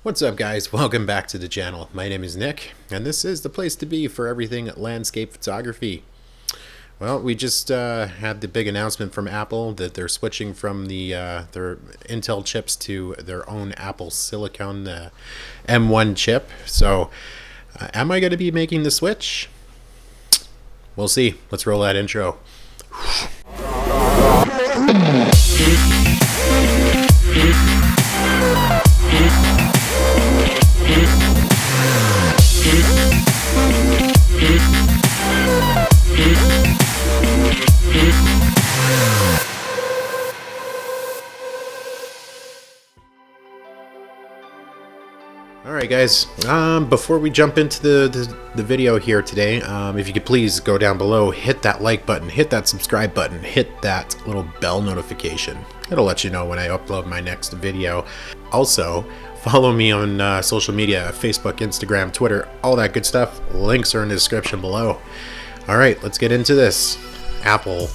What's up, guys? Welcome back to the channel. My name is Nick, and this is the place to be for everything landscape photography. Well, we just had the big announcement from Apple that they're switching from their Intel chips to their own Apple Silicon M1 chip. So, am I going to be making the switch? We'll see. Let's roll that intro. Alright guys, before we jump into the video here today, if you could please go down below, hit that like button, hit that subscribe button, hit that little bell notification. It'll let you know when I upload my next video. Also, follow me on social media, Facebook, Instagram, Twitter, all that good stuff. Links are in the description below. Alright, let's get into this. Apple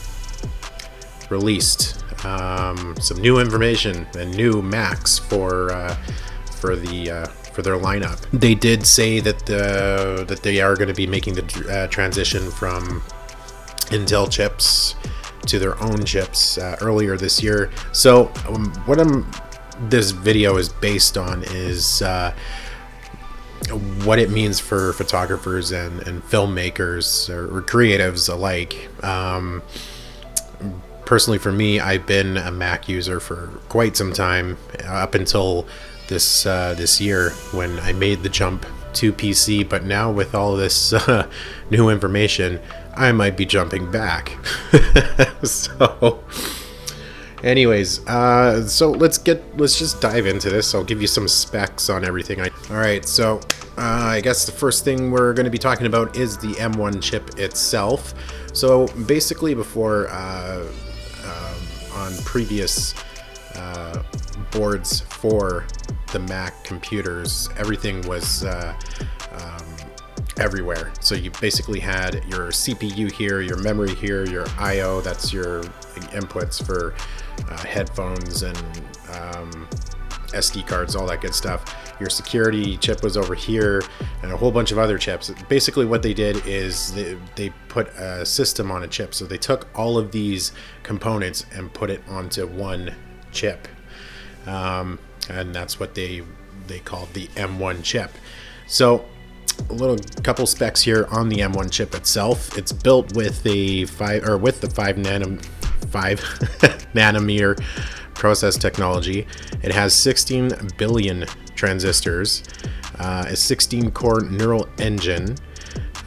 released some new information and new Macs for their lineup. They did say that they are going to be making the transition from Intel chips to their own chips earlier this year. So what this video is based on is what it means for photographers and filmmakers or creatives alike. Personally, for me, I've been a Mac user for quite some time, up until this year when I made the jump to PC. But now with all this new information, I might be jumping back. So anyways, so let's just dive into this. I'll give you some specs on everything. Alright, so I guess the first thing we're going to be talking about is the M1 chip itself. So basically, before on previous boards for the Mac computers, everything was everywhere. So you basically had your CPU here, your memory here, your I/O, that's your inputs for headphones and SD cards, all that good stuff. Your security chip was over here, and a whole bunch of other chips. Basically what they did is they put a system on a chip. So they took all of these components and put it onto one chip. And that's what they called the M1 chip. So a couple specs here on the M1 chip itself. It's built with the 5 nanometer process technology. It has 16 billion transistors, a 16-core neural engine,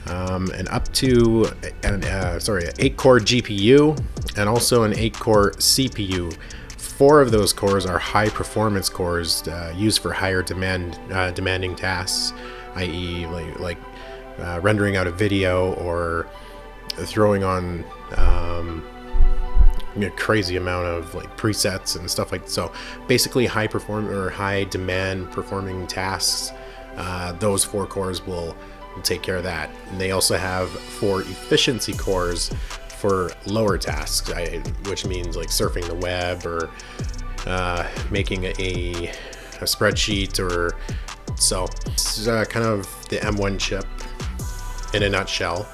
and up to an 8-core GPU, and also an 8-core CPU. 4 of those cores are high performance cores used for higher demanding tasks, i.e. like rendering out a video or throwing on a crazy amount of like presets and stuff like that. So basically high demand performing tasks, those 4 cores will take care of that. And they also have 4 efficiency cores for lower tasks, which means like surfing the web or making a spreadsheet, or so. This is kind of the M1 chip in a nutshell.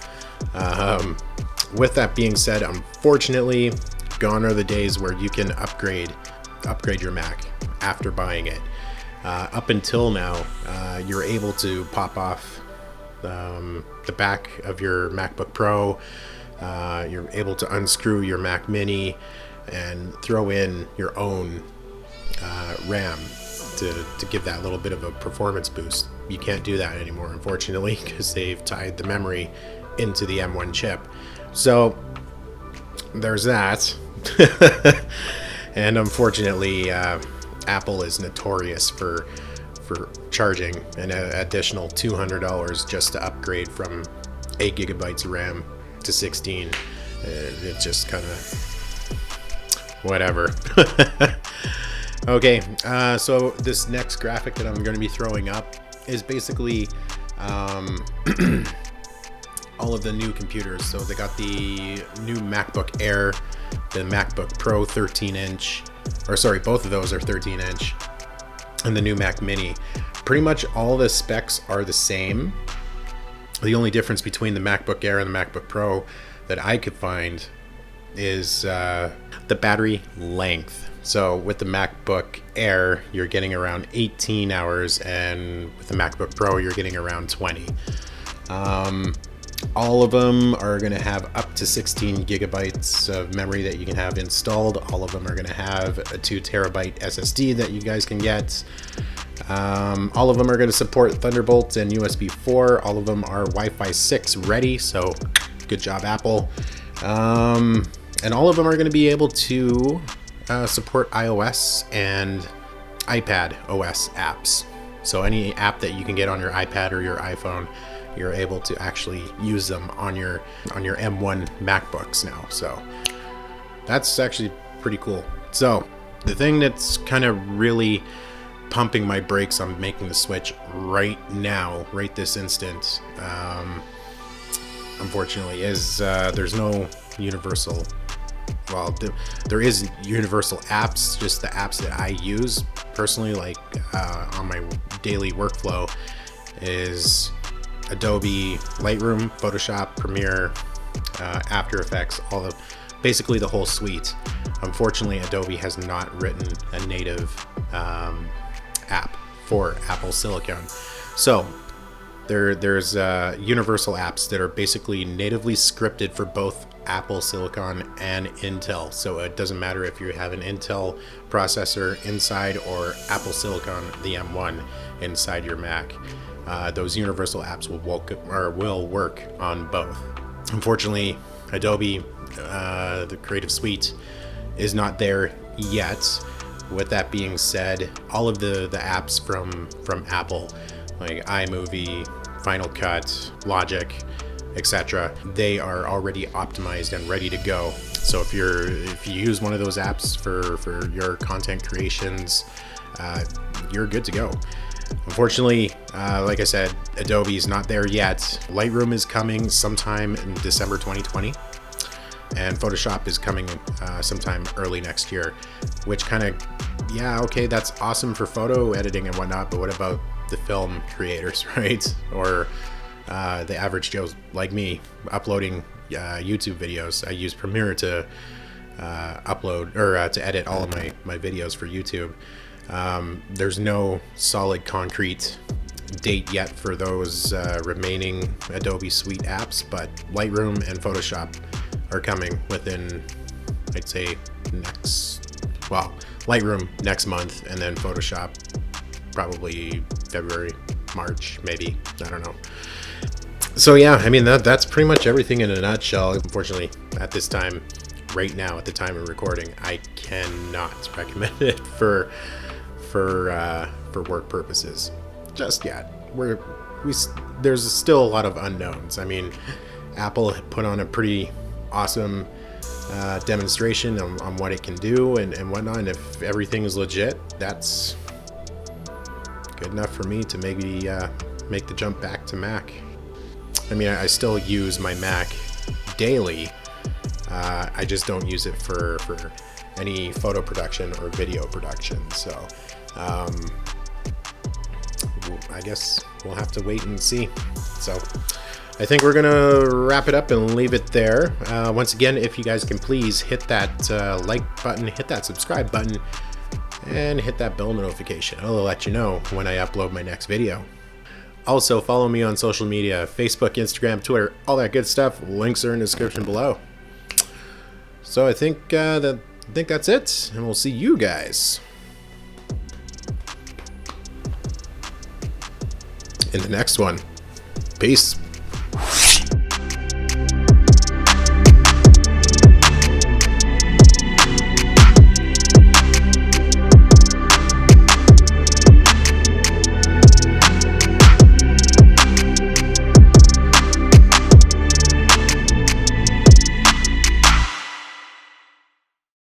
With that being said, unfortunately, gone are the days where you can upgrade your Mac after buying it. Up until now, you're able to pop off the back of your MacBook Pro. You're able to unscrew your Mac Mini and throw in your own RAM to give that little bit of a performance boost. You can't do that anymore, unfortunately, because they've tied the memory into the M1 chip. So there's that. And unfortunately, Apple is notorious for charging an additional $200 just to upgrade from 8 gigabytes of RAM to 16. It's just kind of whatever. Okay, so this next graphic that I'm going to be throwing up is basically all of the new computers. So they got the new MacBook Air, the MacBook Pro 13-inch, or sorry, both of those are 13-inch, and the new Mac Mini. Pretty much all the specs are the same. The only difference between the MacBook Air and the MacBook Pro that I could find is the battery length. So with the MacBook Air, you're getting around 18 hours, and with the MacBook Pro, you're getting around 20. All of them are going to have up to 16 gigabytes of memory that you can have installed. All of them are going to have a 2 terabyte SSD that you guys can get. All of them are going to support Thunderbolt and USB 4. All of them are Wi-Fi 6 ready, so good job, Apple. And all of them are going to be able to support iOS and iPad OS apps. So any app that you can get on your iPad or your iPhone, you're able to actually use them on your M1 MacBooks now. So that's actually pretty cool. So the thing that's kind of really pumping my brakes on making the switch right now, right this instant, unfortunately, is there's no universal. Well, there is universal apps, just the apps that I use personally, like on my daily workflow, is Adobe Lightroom, Photoshop, Premiere, After Effects, basically the whole suite. Unfortunately, Adobe has not written a native app for Apple Silicon. So there's universal apps that are basically natively scripted for both Apple Silicon and Intel. So it doesn't matter if you have an Intel processor inside or Apple Silicon, the M1, inside your Mac. Those universal apps will work on both. Unfortunately, Adobe, the Creative Suite, is not there yet. With that being said, all of the apps from Apple, like iMovie, Final Cut, Logic, etc., they are already optimized and ready to go. So if you use one of those apps for your content creations, you're good to go. Unfortunately, like I said, Adobe is not there yet. Lightroom is coming sometime in December 2020, and Photoshop is coming sometime early next year, which kind of, yeah, okay, that's awesome for photo editing and whatnot, but what about the film creators, right? Or the average Joe like me uploading YouTube videos. I use Premiere to upload or to edit all of my videos for YouTube. There's no solid concrete date yet for those remaining Adobe Suite apps, but Lightroom and Photoshop are coming within, I'd say, Lightroom next month, and then Photoshop probably February, March, maybe, I don't know. So yeah, I mean, that's pretty much everything in a nutshell. Unfortunately, at this time, right now, at the time of recording, I cannot recommend it for work purposes just yet. There's still a lot of unknowns. I mean, Apple put on a pretty awesome demonstration on what it can do and whatnot, and if everything is legit, that's good enough for me to maybe make the jump back to Mac. I mean, I still use my Mac daily. I just don't use it for any photo production or video production. So I guess we'll have to wait and see. So I think we're gonna wrap it up and leave it there. Once again, if you guys can please hit that like button, hit that subscribe button, and hit that bell notification. It'll let you know when I upload my next video. Also, follow me on social media, Facebook, Instagram, Twitter, all that good stuff. Links are in the description below. So I think that's it, and we'll see you guys in the next one. Peace.